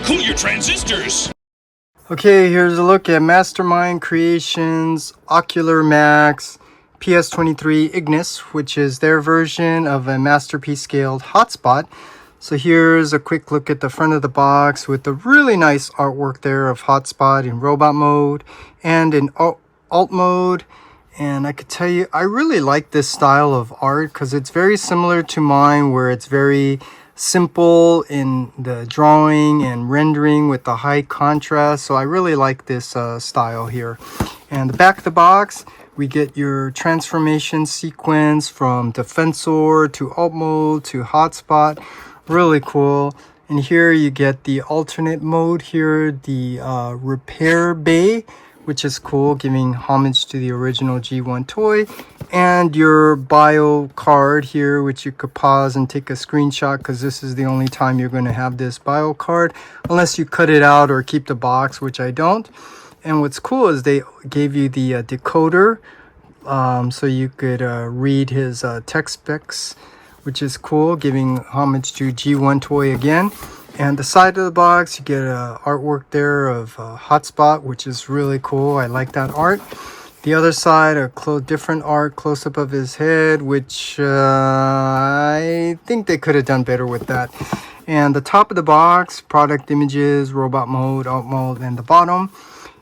Cool your transistors! Okay, here's a look at Mastermind Creations Ocular Max PS-23 Ignis, which is their version of a masterpiece scaled hotspot. So here's a quick look at the front of the box with the really nice artwork there of hotspot in robot mode and in alt mode. And I could tell you, I really like this style of art because it's very similar to mine, where it's very simple in the drawing and rendering with the high contrast. So I really like this style here. And the back of the box, we get your transformation sequence from Defensor to alt mode to hotspot. Really cool. And here you get the alternate mode here, the repair bay, which is cool, giving homage to the original G1 toy. And your bio card here, which you could pause and take a screenshot, because this is the only time you're going to have this bio card, unless you cut it out or keep the box, which I don't. And what's cool is they gave you the decoder, so you could read his tech specs, which is cool, giving homage to G1 toy again. And the side of the box, you get artwork there of hotspot, which is really cool. I like that art. The other side, a different art close-up of his head, which I think they could have done better with that. And the top of the box, product images, robot mode, alt mode, and the bottom,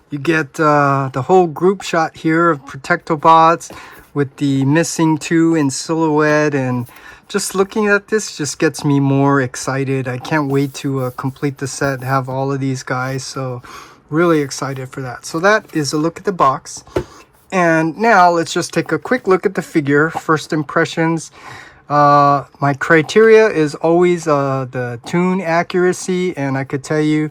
you get the whole group shot here of Protectobots with the missing two in silhouette. And just looking at this just gets me more excited. I can't wait to complete the set, have all of these guys. So really excited for that. So that is a look at the box. And now let's just take a quick look at the figure. First impressions. My criteria is always the tune accuracy. And I could tell you,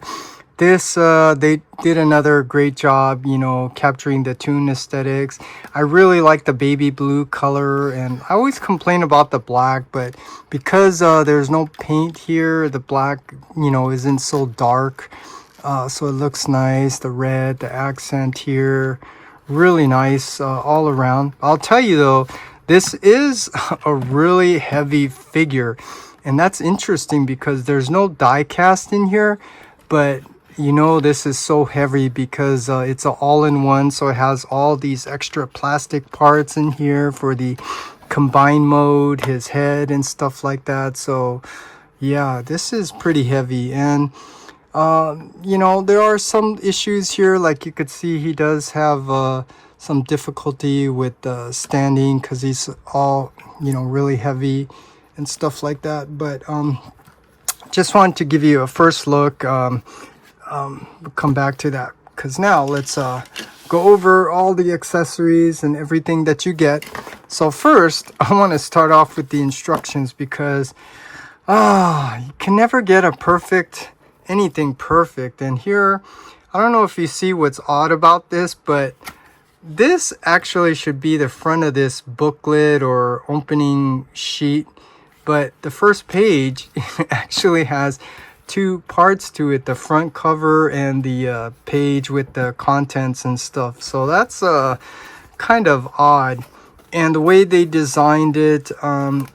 this they did another great job, you know, capturing the tune aesthetics. I really like the baby blue color, and I always complain about the black, but because there's no paint here, the black, you know, isn't so dark, so it looks nice. The red, the accent here, really nice all around. I'll tell you though, this is a really heavy figure, and that's interesting because there's no die cast in here, but you know, this is so heavy because it's an all-in-one, so it has all these extra plastic parts in here for the combine mode, his head and stuff like that. So yeah, this is pretty heavy. And you know, there are some issues here, like you could see he does have some difficulty with standing because he's all, you know, really heavy and stuff like that. But just wanted to give you a first look. We'll come back to that, because now let's go over all the accessories and everything that you get. So first, I want to start off with the instructions, because you can never get anything perfect. And here, I don't know if you see what's odd about this, but this actually should be the front of this booklet or opening sheet, but the first page actually has two parts to it, the front cover and the page with the contents and stuff. So that's kind of odd. And the way they designed it,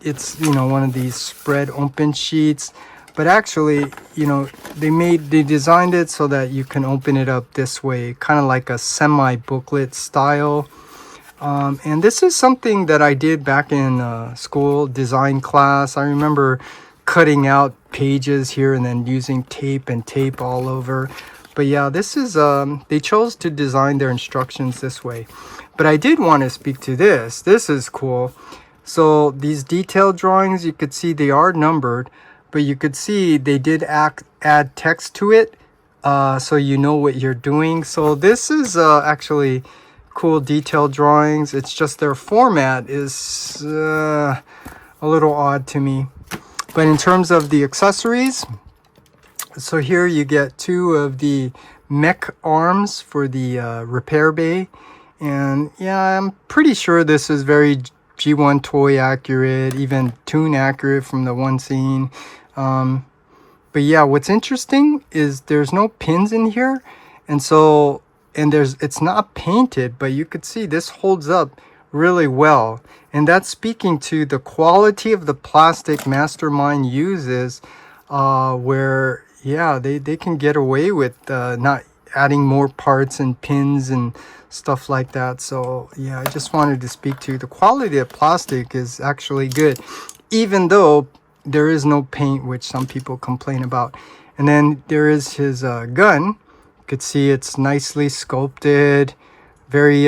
it's, you know, one of these spread open sheets, but actually, you know, they designed it so that you can open it up this way, kind of like a semi booklet style. And this is something that I did back in school design class. I remember cutting out pages here and then using tape all over. But yeah, this is they chose to design their instructions this way. But I did want to speak to this. This is cool. So these detailed drawings, you could see they are numbered, but you could see they did add text to it, so you know what you're doing. So this is actually cool detailed drawings. It's just their format is a little odd to me. But in terms of the accessories, so here you get two of the mech arms for the repair bay. And yeah, I'm pretty sure this is very G1 toy accurate, even tune accurate from the one scene. But yeah, what's interesting is there's no pins in here. And so, it's not painted, but you could see this holds up really well. And that's speaking to the quality of the plastic Mastermind uses, where, yeah, they can get away with not adding more parts and pins and stuff like that. So yeah, I just wanted to speak to the quality of plastic is actually good, even though there is no paint, which some people complain about. And then there is his gun. You could see it's nicely sculpted, very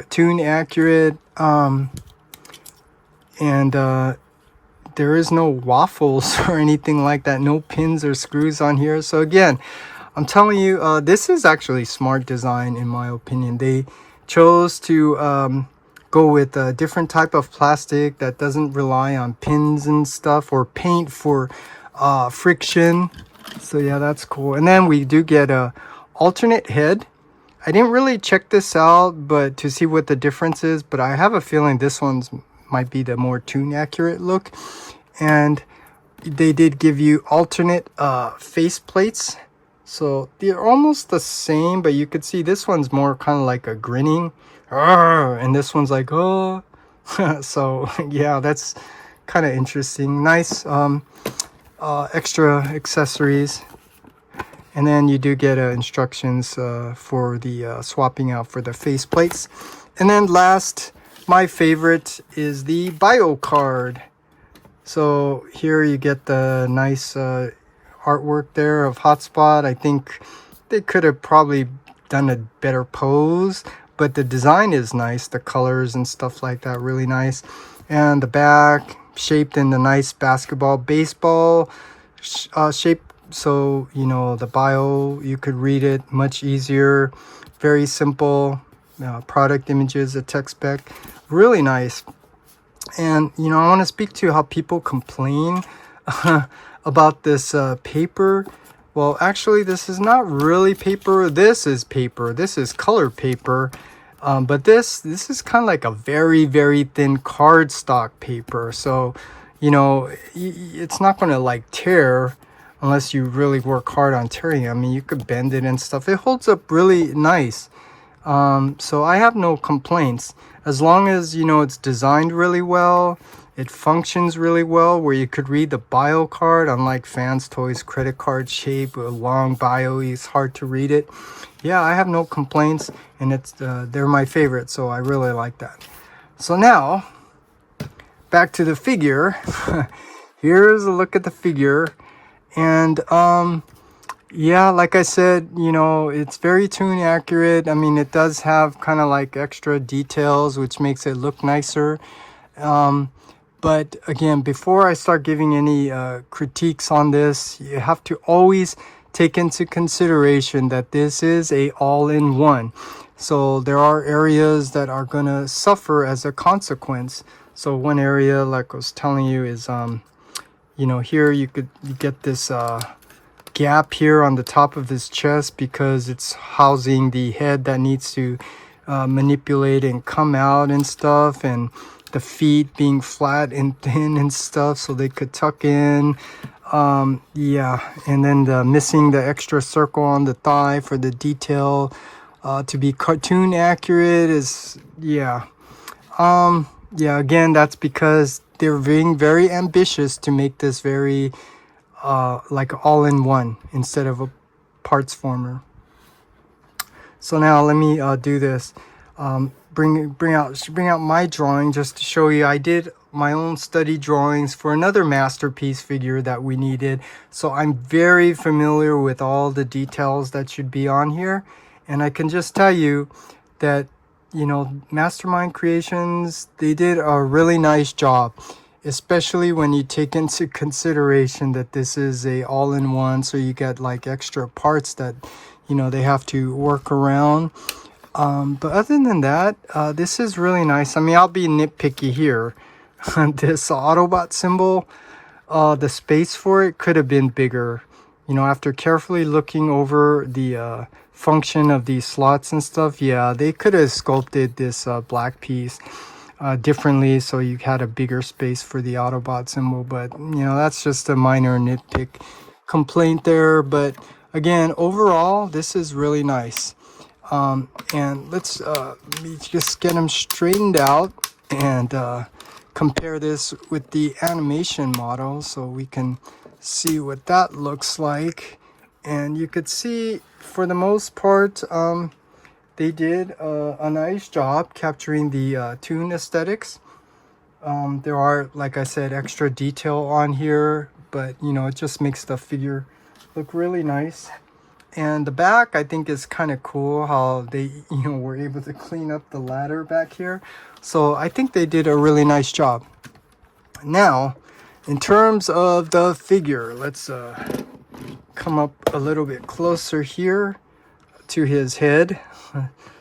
tune accurate, and there is no waffles or anything like that, no pins or screws on here. So again, I'm telling you, this is actually smart design in my opinion. They chose to go with a different type of plastic that doesn't rely on pins and stuff or paint for friction. So yeah, that's cool. And then we do get a alternate head. I didn't really check this out, but to see what the difference is, but I have a feeling this one's might be the more tune accurate look. And they did give you alternate face plates, so they're almost the same, but you could see this one's more kind of like a grinning, and this one's like, oh. So yeah, that's kind of interesting. Nice extra accessories. And then you do get instructions for the swapping out for the face plates. And then last, my favorite is the bio card. So here you get the nice artwork there of Hotspot. I think they could have probably done a better pose, but the design is nice. The colors and stuff like that, really nice. And the back shaped in the nice basketball, baseball shape. So, you know, the bio, you could read it much easier. Very simple. Product images, a tech spec. Really nice. And, you know, I want to speak to how people complain about this paper. Well, actually, this is not really paper. This is paper. This is color paper. But this is kind of like a very, very thin cardstock paper. So, you know, it's not going to like tear unless you really work hard on tearing it. I mean, you could bend it and stuff. It holds up really nice. So I have no complaints. As long as, you know, it's designed really well, it functions really well, where you could read the bio card, unlike Fans Toys credit card shape, a long bio, it's hard to read it. Yeah, I have no complaints, and it's they're my favorite, so I really like that. So now, back to the figure. Here's a look at the figure. And yeah, like I said, you know, it's very tune accurate. I mean, it does have kind of like extra details, which makes it look nicer. But again, before I start giving any critiques on this, you have to always take into consideration that this is a all-in-one. So there are areas that are going to suffer as a consequence. So one area, like I was telling you, is you know, here you get this gap here on the top of his chest because it's housing the head that needs to manipulate and come out and stuff, and the feet being flat and thin and stuff so they could tuck in. Yeah, and then missing the extra circle on the thigh for the detail to be cartoon accurate is, yeah. Yeah, again, that's because they're being very ambitious to make this very like all-in-one instead of a parts former. So now let me do this. Bring out my drawing just to show you. I did my own study drawings for another masterpiece figure that we needed. So I'm very familiar with all the details that should be on here. And I can just tell you that, you know, Mastermind Creations, they did a really nice job, especially when you take into consideration that this is a all-in-one, so you get like extra parts that, you know, they have to work around. But other than that, this is really nice. I mean, I'll be nitpicky here. This Autobot symbol, the space for it could have been bigger. You know, after carefully looking over the function of these slots and stuff, yeah, they could have sculpted this black piece differently so you had a bigger space for the Autobot symbol. But, you know, that's just a minor nitpick complaint there. But again, overall, this is really nice. And let's let me just get them straightened out and compare this with the animation model so we can see what that looks like. And you could see for the most part they did a nice job capturing the toon aesthetics. There are, like I said, extra detail on here, but you know, it just makes the figure look really nice. And the back, I think, is kind of cool how they, you know, were able to clean up the ladder back here. So I think they did a really nice job. Now, in terms of the figure, let's come up a little bit closer here to his head.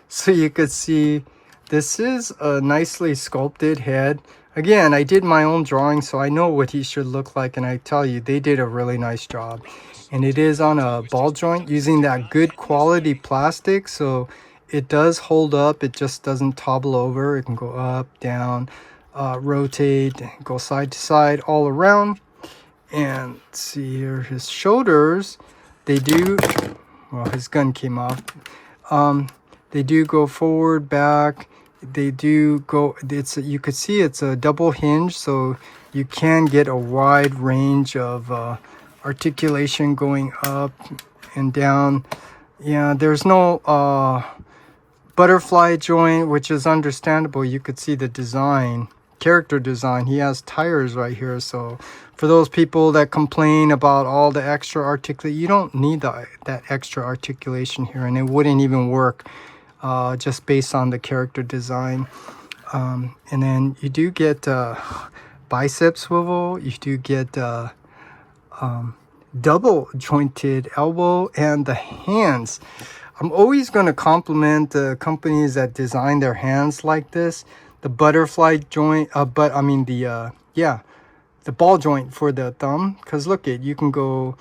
So you could see this is a nicely sculpted head. Again, I did my own drawing, so I know what he should look like, and I tell you, they did a really nice job. And it is on a ball joint using that good quality plastic, so it does hold up. It just doesn't topple over. It can go up, down, rotate, go side to side, all around. And see here, his shoulders, they do, well, his gun came off. They do go forward, back. They do go, it's, you could see it's a double hinge, so you can get a wide range of articulation going up and down. Yeah, there's no butterfly joint, which is understandable. You could see the design, character design. He has tires right here, so for those people that complain about all the extra articulation, you don't need that extra articulation here, and it wouldn't even work just based on the character design. And then you do get bicep swivel. You do get double jointed elbow, and the hands. I'm always going to compliment the companies that design their hands like this. The butterfly joint, but I mean the ball joint for the thumb. Because look, you can go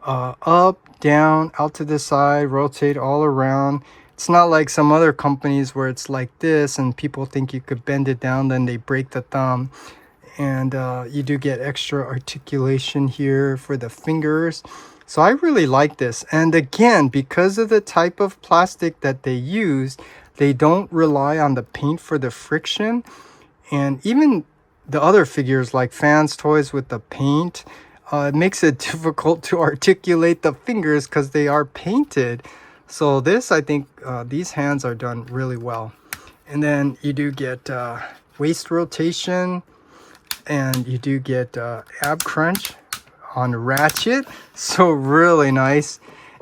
up, down, out to the side, rotate all around. It's not like some other companies where it's like this and people think you could bend it down, then they break the thumb. And you do get extra articulation here for the fingers. So I really like this. And again, because of the type of plastic that they use, they don't rely on the paint for the friction. And even the other figures like Fans Toys with the paint, it makes it difficult to articulate the fingers because they are painted. So this, I think, these hands are done really well. And then you do get waist rotation, and you do get ab crunch on ratchet. So really nice.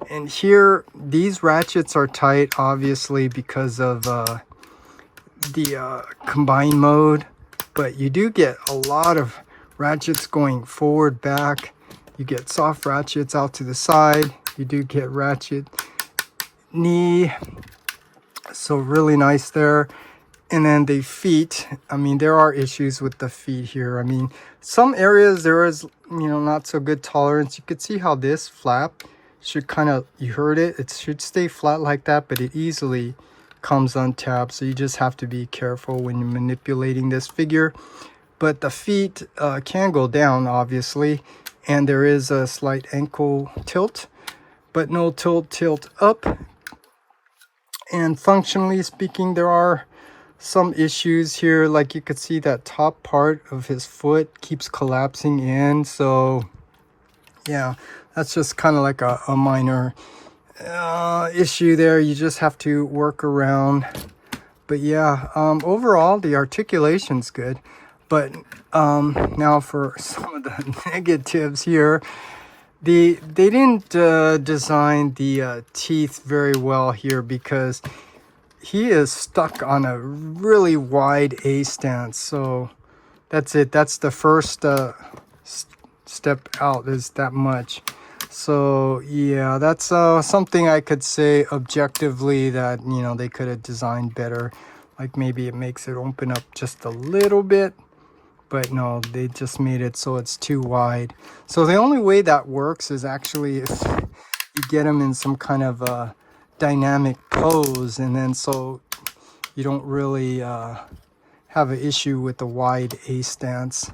And here, these ratchets are tight, obviously, because of the combine mode. But you do get a lot of ratchets going forward, back. You get soft ratchets out to the side. You do get ratchet knee. So really nice there. And then the feet, I mean, there are issues with the feet here. I mean, some areas there is, you know, not so good tolerance. You could see how this flap should kind of, you heard it, it should stay flat like that, but it easily comes untapped. So you just have to be careful when you're manipulating this figure. But the feet can go down, obviously. And there is a slight ankle tilt, but no tilt up. And functionally speaking, there are some issues here. Like you could see that top part of his foot keeps collapsing in. So yeah, that's just kind of like a minor issue there. You just have to work around. But yeah, overall the articulation's good. But now for some of the negatives here. They didn't design the teeth very well here, because he is stuck on a really wide A stance. So that's it. That's the first step out, is that much. So yeah, that's something I could say objectively that, you know, they could have designed better. Like maybe it makes it open up just a little bit. But no, they just made it so it's too wide. So the only way that works is actually if you get them in some kind of dynamic pose, and then so you don't really have an issue with the wide A stance.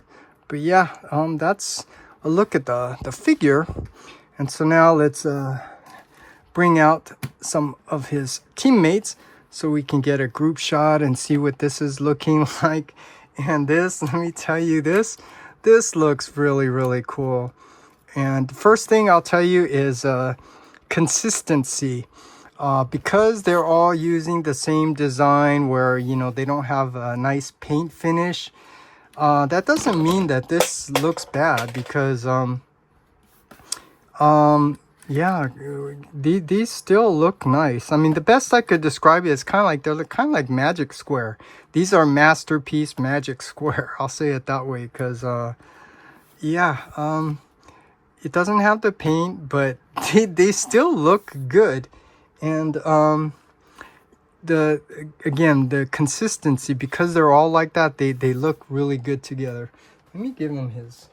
But yeah, that's a look at the figure. And so now let's bring out some of his teammates so we can get a group shot and see what this is looking like. And this, let me tell you, this looks really, really cool. And the first thing I'll tell you is consistency. Because they're all using the same design where, you know, they don't have a nice paint finish, that doesn't mean that this looks bad, because yeah, these still look nice. I mean, the best I could describe it is kind of like, they're kind of like Magic Square. These are Masterpiece Magic Square. I'll say it that way, because yeah, it doesn't have the paint, but they still look good. And again, the consistency, because they're all like that, they look really good together. Let me give him his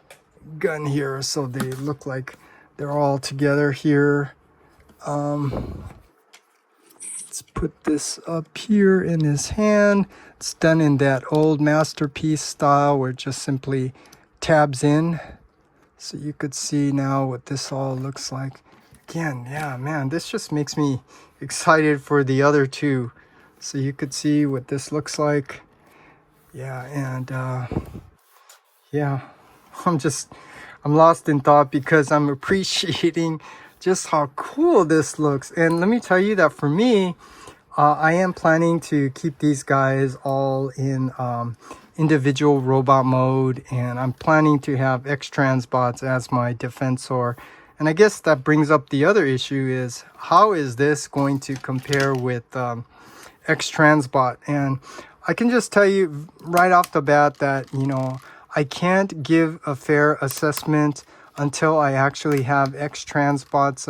gun here so they look like they're all together here. Let's put this up here in his hand. It's done in that old Masterpiece style where it just simply tabs in. So you could see now what this all looks like. Again, yeah, man, this just makes me excited for the other two. So you could see what this looks like. Yeah, and yeah, I'm lost in thought, because I'm appreciating just how cool this looks. And let me tell you that for me, I am planning to keep these guys all in individual robot mode, and I'm planning to have X-Transbots as my defensor. And I guess that brings up the other issue, is how is this going to compare with X-Transbot? And I can just tell you right off the bat that, you know, I can't give a fair assessment until I actually have X-Transbot's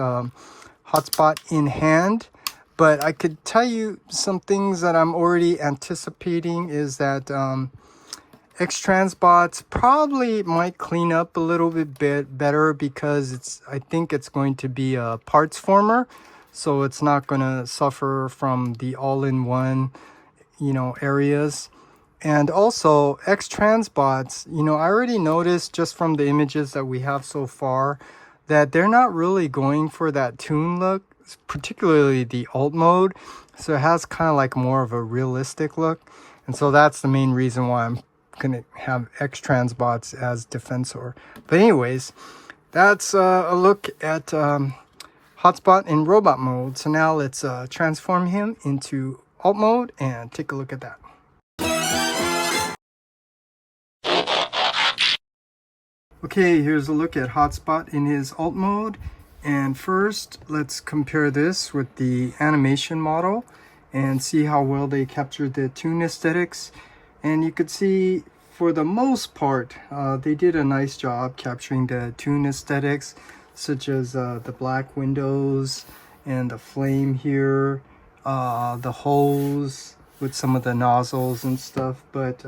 hotspot in hand. But I could tell you some things that I'm already anticipating, is that X-Transbots probably might clean up a little bit better, because I think it's going to be a parts former, so it's not going to suffer from the all-in-one, you know, areas. And also X-Transbots, you know, I already noticed just from the images that we have so far that they're not really going for that toon look, particularly the alt mode. So it has kind of like more of a realistic look. And so that's the main reason why I'm gonna have X-Transbots as defensor. But anyways, that's a look at hotspot in robot mode. So now let's transform him into alt mode and take a look at that. Okay, here's a look at hotspot in his alt mode. And first, let's compare this with the animation model and see how well they captured the toon aesthetics. And you could see, for the most part, they did a nice job capturing the toon aesthetics, such as the black windows and the flame here, the hose with some of the nozzles and stuff. But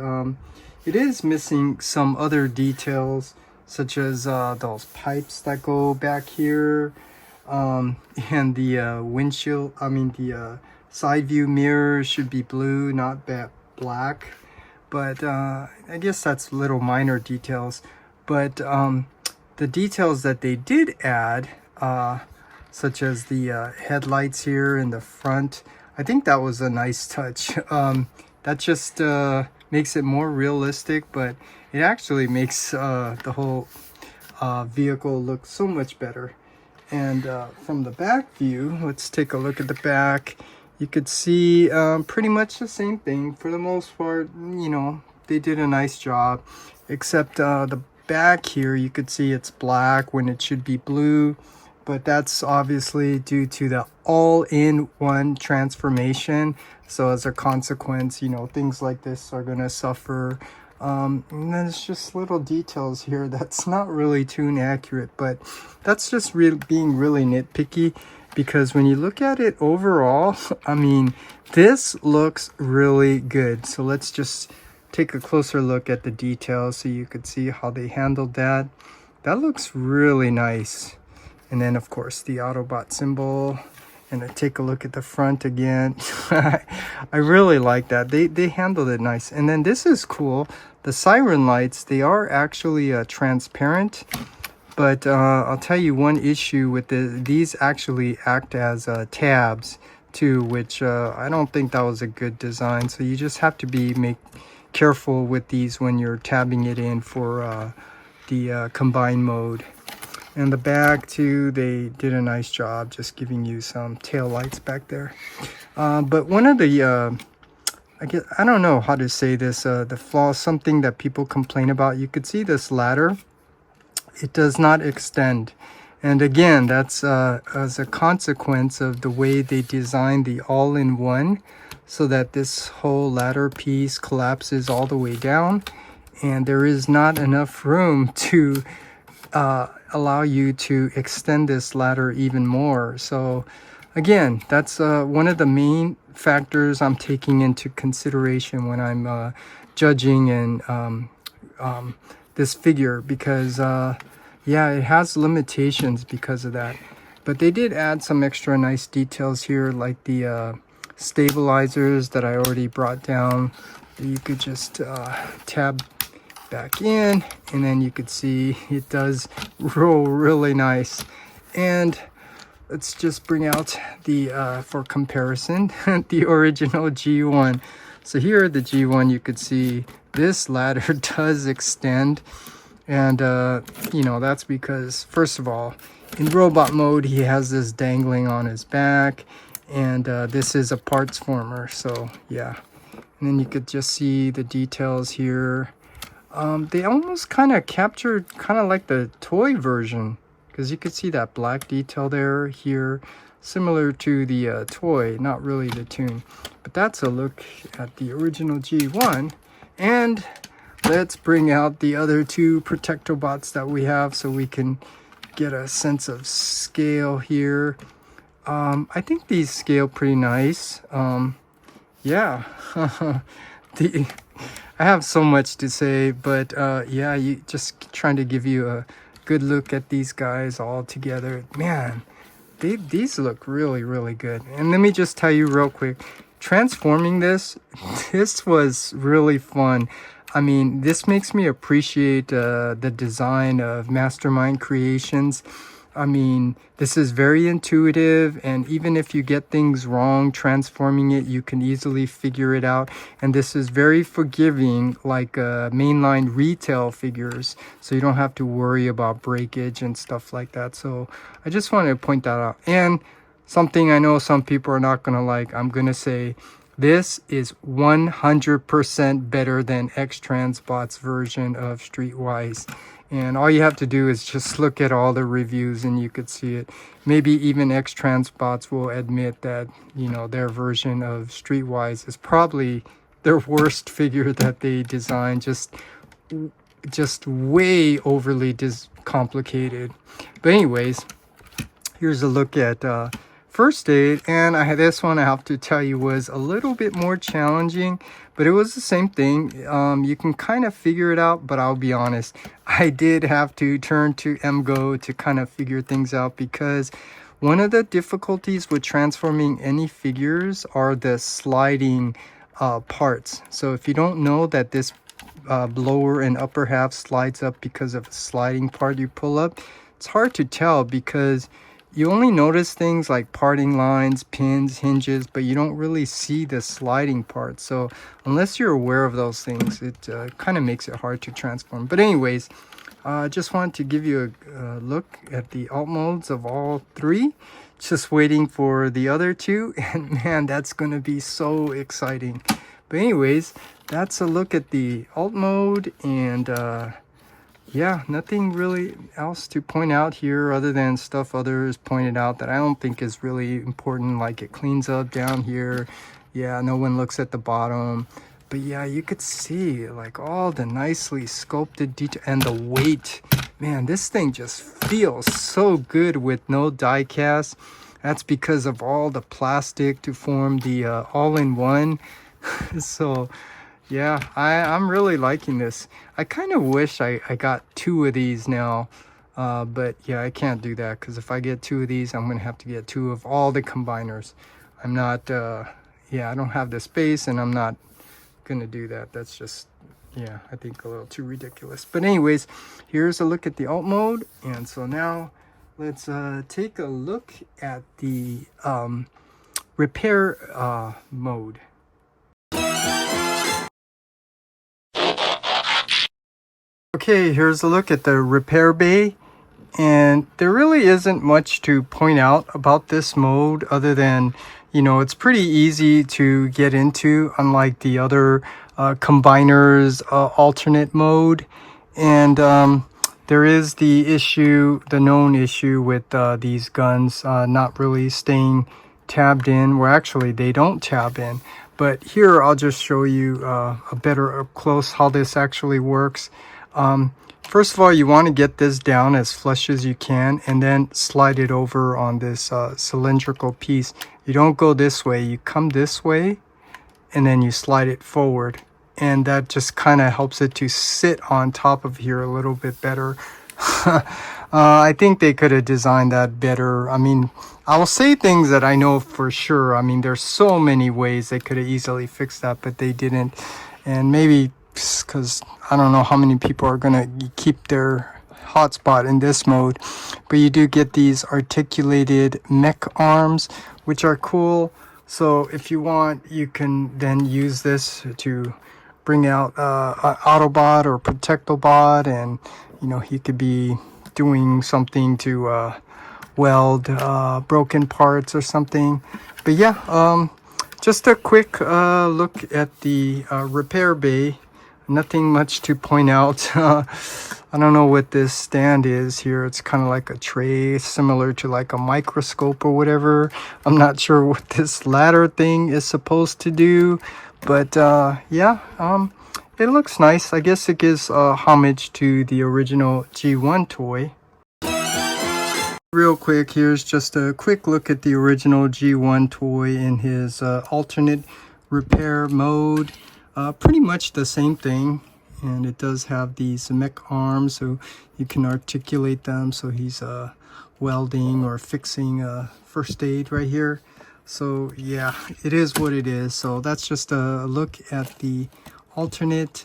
it is missing some other details, such as those pipes that go back here, and the windshield, the side view mirror should be blue, not that black. But I guess that's little minor details. But the details that they did add, such as the headlights here in the front, I think that was a nice touch. That just makes it more realistic, but it actually makes the whole vehicle look so much better. And from the back view, let's take a look at the back. You could see pretty much the same thing for the most part. You know, they did a nice job, except the back here, you could see it's black when it should be blue. But that's obviously due to the all-in-one transformation. So as a consequence, you know, things like this are gonna suffer. And then it's just little details here that's not really toon accurate, but that's just being really nitpicky, because when you look at it overall, I mean, this looks really good. So let's just take a closer look at the details so you could see how they handled that. That looks really nice. And then of course the Autobot symbol. And I take a look at the front again. I really like that. They handled it nice. And then this is cool. The siren lights, they are actually transparent. But I'll tell you one issue with these actually act as tabs too, which I don't think that was a good design. So you just have to be careful with these when you're tabbing it in for the combine mode. And the back too, they did a nice job just giving you some tail lights back there. But one of the I don't know how to say this, the flaw, something that people complain about, you could see this ladder, it does not extend. And again, that's as a consequence of the way they designed the all-in-one, so that this whole ladder piece collapses all the way down, and there is not enough room to allow you to extend this ladder even more. So again, that's one of the main factors I'm taking into consideration when I'm judging and this figure, because yeah, it has limitations because of that. But they did add some extra nice details here, like the stabilizers that I already brought down. You could just tab back in, and then you could see it does roll really nice. And let's just bring out the for comparison the original G1. So here the G1, you could see this ladder does extend, and you know, that's because first of all, in robot mode he has this dangling on his back, and this is a parts former, so yeah. And then you could just see the details here. They almost kind of captured kind of like the toy version, because you could see that black detail there, here, similar to the toy, not really the tune. But that's a look at the original G1. And let's bring out the other two Protectobots that we have so we can get a sense of scale here. I think these scale pretty nice. Yeah. I have so much to say, but yeah, you just trying to give you a good look at these guys all together. Man, these look really, really good. And let me just tell you real quick, transforming this was really fun. I mean, this makes me appreciate the design of Mastermind Creations. I mean, this is very intuitive, and even if you get things wrong transforming it, you can easily figure it out. And this is very forgiving, like mainline retail figures, so you don't have to worry about breakage and stuff like that. So I just wanted to point that out. And something I know some people are not going to like, I'm going to say this is 100% better than X-Transbot's version of Streetwise. And all you have to do is just look at all the reviews and you could see it. Maybe even X-Transbots will admit that, you know, their version of Streetwise is probably their worst figure that they designed. Just way overly complicated. But anyways, here's a look at First Aid, and this one I have to tell you was a little bit more challenging, but it was the same thing. You can kind of figure it out, but I'll be honest, I did have to turn to MGO to kind of figure things out, because one of the difficulties with transforming any figures are the sliding parts. So if you don't know that this lower and upper half slides up because of a sliding part you pull up, it's hard to tell, because you only notice things like parting lines, pins, hinges, but you don't really see the sliding part. So unless you're aware of those things, it kind of makes it hard to transform. But anyways, I just wanted to give you a look at the alt modes of all three. Just waiting for the other two, and man, that's going to be so exciting. But anyways, that's a look at the alt mode, and yeah, nothing really else to point out here other than stuff others pointed out that I don't think is really important, like it cleans up down here. Yeah, no one looks at the bottom. But yeah, you could see like all the nicely sculpted detail and the weight. Man, this thing just feels so good with no die cast. That's because of all the plastic to form the all-in-one. So yeah, I'm really liking this. I kind of wish I got two of these now, but yeah, I can't do that, because if I get two of these, I'm going to have to get two of all the combiners. I'm not, yeah, I don't have the space, and I'm not going to do that. That's just, yeah, I think a little too ridiculous. But anyways, here's a look at the alt mode, and so now let's take a look at the repair mode. Okay, here's a look at the repair bay. And there really isn't much to point out about this mode other than, you know, it's pretty easy to get into, unlike the other combiners alternate mode. And there is the issue, the known issue with these guns not really staying tabbed in. Well, actually, they don't tab in. But here, I'll just show you a better up close how this actually works. First of all, you want to get this down as flush as you can and then slide it over on this cylindrical piece. You don't go this way, you come this way and then you slide it forward. And that just kind of helps it to sit on top of here a little bit better. I think they could have designed that better. I mean, I will say things that I know for sure. I mean, there's so many ways they could have easily fixed that, but they didn't. And maybe because I don't know how many people are going to keep their hotspot in this mode, but you do get these articulated mech arms, which are cool. So if you want, you can then use this to bring out Autobot or Protectobot, and you know, he could be doing something to weld broken parts or something. But yeah, just a quick look at the repair bay. Nothing much to point out. I don't know what this stand is here. It's kind of like a tray, similar to like a microscope or whatever. I'm not sure what this ladder thing is supposed to do, but yeah, it looks nice. I guess it gives homage to the original G1 toy. Real quick, here's just a quick look at the original G1 toy in his alternate repair mode. Pretty much the same thing, and it does have these mech arms so you can articulate them. So he's welding or fixing first aid right here. So yeah, it is what it is. So that's just a look at the alternate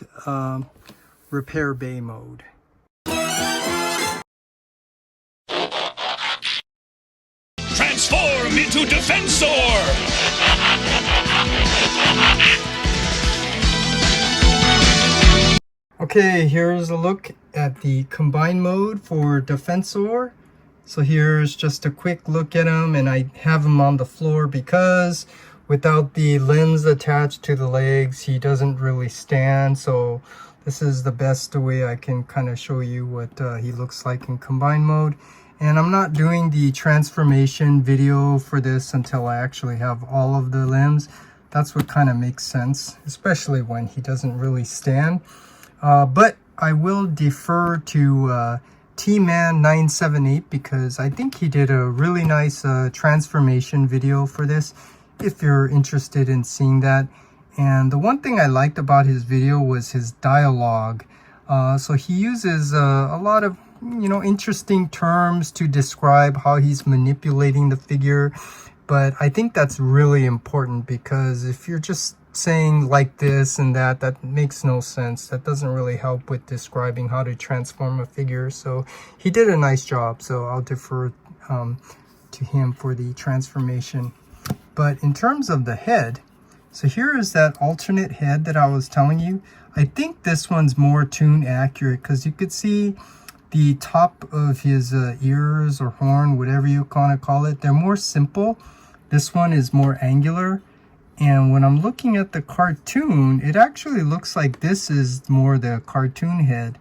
repair bay mode. Transform into Defensor! Okay, here's a look at the combine mode for Defensor. So here's just a quick look at him, and I have him on the floor because without the limbs attached to the legs, he doesn't really stand. So this is the best way I can kind of show you what he looks like in combine mode. And I'm not doing the transformation video for this until I actually have all of the limbs. That's what kind of makes sense, especially when he doesn't really stand. But I will defer to T-Man978 because I think he did a really nice transformation video for this, if you're interested in seeing that. And the one thing I liked about his video was his dialogue. So he uses a lot of, you know, interesting terms to describe how he's manipulating the figure. But I think that's really important because if you're just saying like this and that, that makes no sense. That doesn't really help with describing how to transform a figure. So he did a nice job, so I'll defer to him for the transformation. But in terms of the head, so here is that alternate head that I was telling you. I think this one's more tune accurate because you could see the top of his ears or horn, whatever you kind of call it. They're more simple. This one is more angular. And when I'm looking at the cartoon, it actually looks like this is more the cartoon head.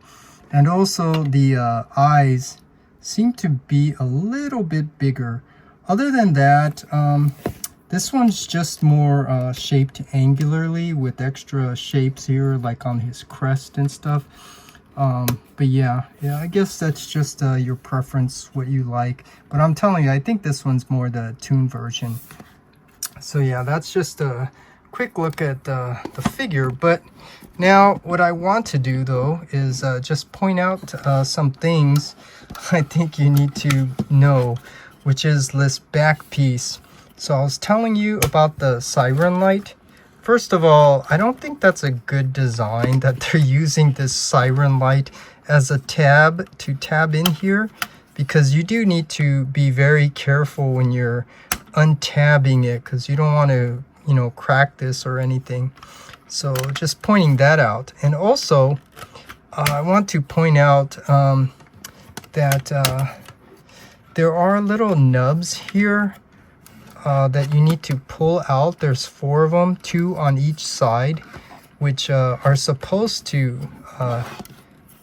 And also the eyes seem to be a little bit bigger. Other than that, this one's just more shaped angularly with extra shapes here, like on his crest and stuff. But yeah, I guess that's just your preference, what you like. But I'm telling you, I think this one's more the tune version. So yeah, that's just a quick look at the figure. But now what I want to do though is just point out some things I think you need to know, which is this back piece. So I was telling you about the siren light. First of all, I don't think that's a good design that they're using this siren light as a tab to tab in here, because you do need to be very careful when you're untabbing it, because you don't want to, you know, crack this or anything. So just pointing that out. And also I want to point out that there are little nubs here that you need to pull out. There's 4 of them, 2 on each side, which are supposed to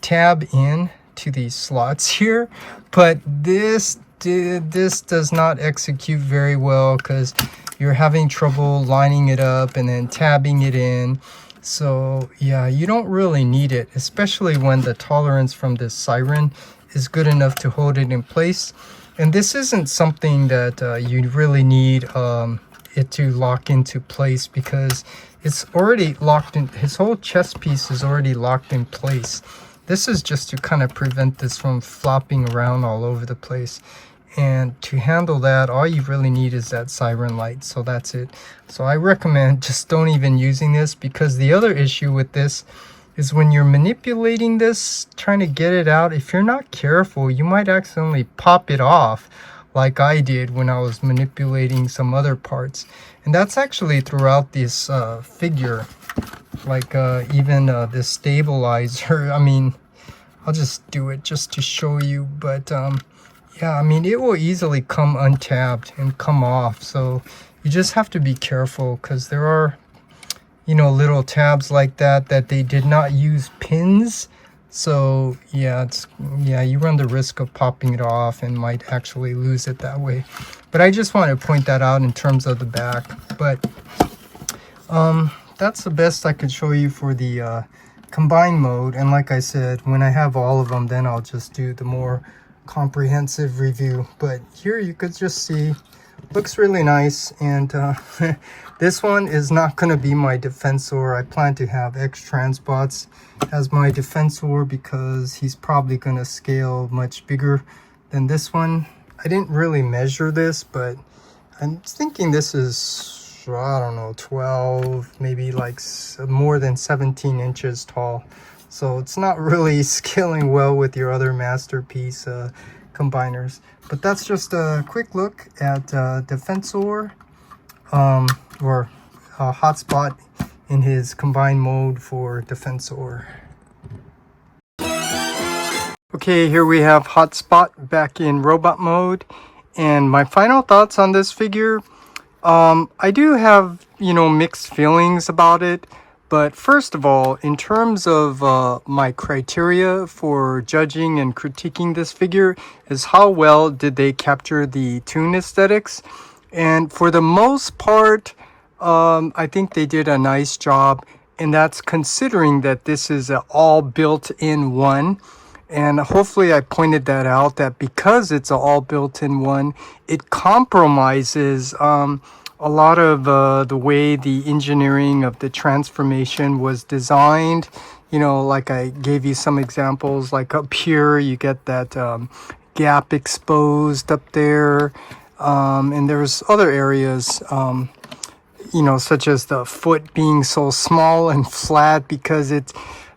tab in to these slots here, but this does not execute very well because you're having trouble lining it up and then tabbing it in. So yeah, you don't really need it, especially when the tolerance from this siren is good enough to hold it in place. And this isn't something that you really need it to lock into place, because it's already locked in. His whole chest piece is already locked in place. This is just to kind of prevent this from flopping around all over the place. And to handle that, all you really need is that siren light. So that's it. So I recommend just don't even using this, because the other issue with this is when you're manipulating this, trying to get it out, if you're not careful, you might accidentally pop it off like I did when I was manipulating some other parts. And that's actually throughout this figure. Like even this stabilizer, I mean, I'll just do it just to show you, but yeah, I mean, it will easily come untabbed and come off. So you just have to be careful, because there are, you know, little tabs like that they did not use pins. So yeah, you run the risk of popping it off and might actually lose it that way. But I just want to point that out in terms of the back. But that's the best I could show you for the combined mode. And like I said, when I have all of them, then I'll just do the more comprehensive review. But here you could just see, looks really nice. And this one is not going to be my Defensor. I plan to have X-Transbots as my Defensor, because he's probably going to scale much bigger than this one. I didn't really measure this, but I'm thinking this is, I don't know, 12, maybe like more than 17 inches tall. So it's not really scaling well with your other Masterpiece combiners. But that's just a quick look at Defensor, or Hotspot in his combined mode for Defensor. Okay, here we have Hotspot back in robot mode. And my final thoughts on this figure, I do have, you know, mixed feelings about it. But first of all, in terms of my criteria for judging and critiquing this figure is how well did they capture the toon aesthetics. And for the most part, I think they did a nice job. And that's considering that this is all built in one. And hopefully I pointed that out, that because it's all built in one, it compromises a lot of the way the engineering of the transformation was designed. You know, like I gave you some examples, like up here you get that gap exposed up there, and there's other areas, you know, such as the foot being so small and flat because it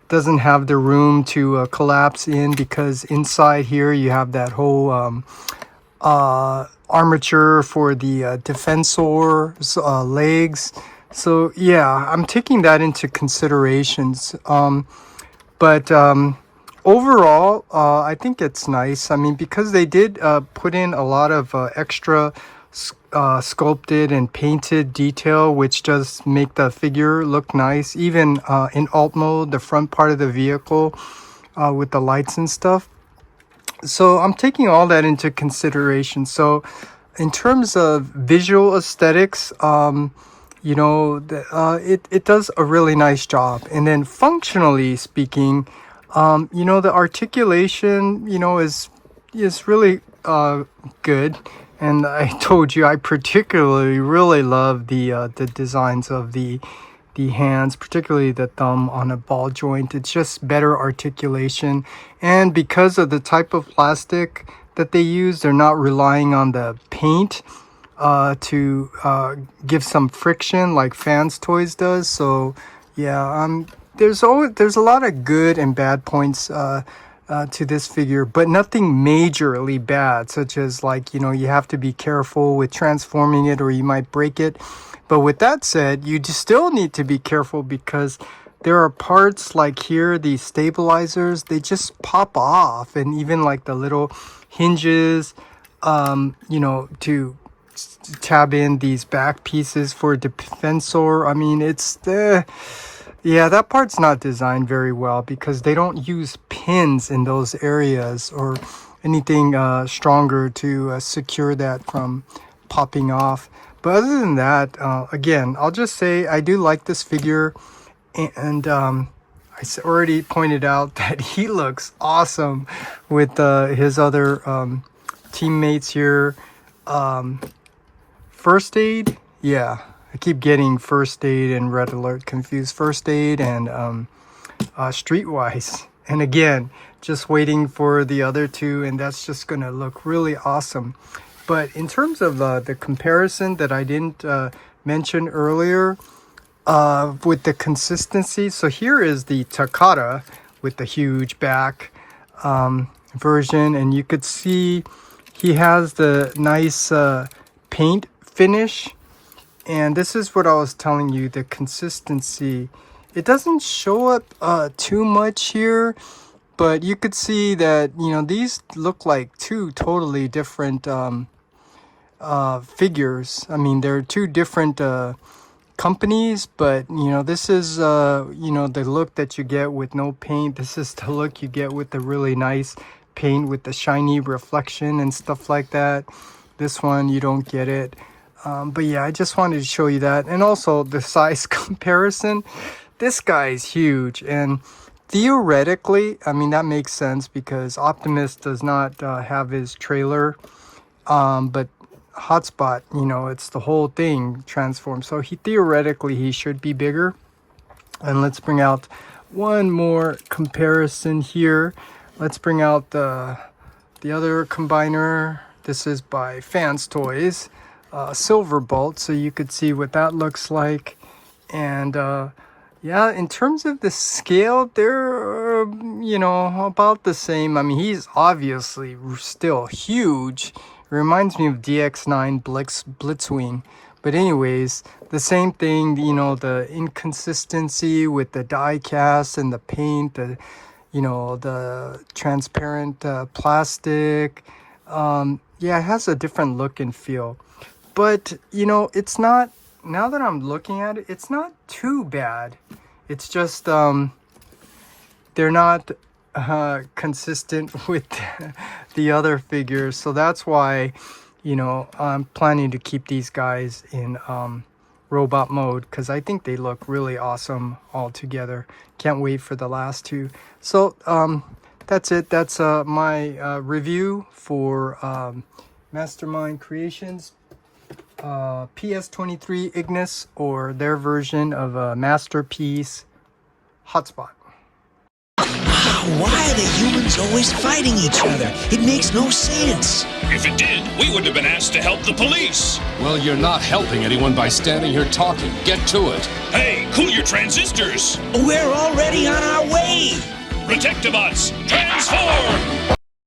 doesn't have the room to collapse in, because inside here you have that whole armature for the Defensor's legs. So yeah, I'm taking that into considerations. But overall, I think it's nice. I mean, because they did put in a lot of extra sculpted and painted detail, which does make the figure look nice. Even in alt mode, the front part of the vehicle with the lights and stuff. So I'm taking all that into consideration. So in terms of visual aesthetics, you know, it does a really nice job. And then functionally speaking, you know, the articulation, you know, is really good. And I told you I particularly really love the designs of the hands, particularly the thumb on a ball joint. It's just better articulation. And because of the type of plastic that they use, they're not relying on the paint to give some friction like Fans Toys does. So yeah, there's a lot of good and bad points to this figure, but nothing majorly bad, such as, like, you know, you have to be careful with transforming it or you might break it. But with that said, you just still need to be careful, because there are parts like here, these stabilizers, they just pop off, and even like the little hinges, you know, to tab in these back pieces for defensor. I mean, yeah, that part's not designed very well because they don't use pins in those areas or anything stronger to secure that from popping off. But other than that, again, I'll just say I do like this figure, and already pointed out that he looks awesome with his other teammates here. First Aid, yeah, I keep getting First Aid and Red Alert confused. First Aid and Streetwise, and again, just waiting for the other two, and that's just gonna look really awesome. But in terms of the comparison that I didn't mention earlier, with the consistency, so here is the Takata with the huge back version, and you could see he has the nice paint finish, and this is what I was telling you, the consistency. It doesn't show up too much here, but you could see that, you know, these look like two totally different figures. I mean, they're two different companies, but you know, this is you know, the look that you get with no paint. This is the look you get with the really nice paint with the shiny reflection and stuff like that. This one, you don't get it. But yeah, I just wanted to show you that. And also the size comparison. This guy's huge, and theoretically, I mean, that makes sense because Optimus does not have his trailer, but Hotspot, you know, it's the whole thing transformed, so he should be bigger. And let's bring out one more comparison here. Let's bring out the other combiner. This is by Fans Toys, Silverbolt, so you could see what that looks like. And yeah, in terms of the scale, they're you know, about the same. I mean, he's obviously still huge. It reminds me of DX9 Blitzwing. But anyways, the same thing, you know, the inconsistency with the die cast and the paint, the, you know, the transparent plastic. Yeah, it has a different look and feel. But, you know, it's not, now that I'm looking at it, it's not too bad. It's just, they're not consistent with the other figures. So that's why, you know, I'm planning to keep these guys in robot mode, because I think they look really awesome all together. Can't wait for the last two. So that's it. That's my review for Mastermind Creations PS-23 Ignis, or their version of Masterpiece Hotspot. Why are the humans always fighting each other? It makes no sense. If it did, we would have been asked to help the police. Well, you're not helping anyone by standing here talking. Get to it. Hey, cool your transistors. We're already on our way. Protectobots, transform!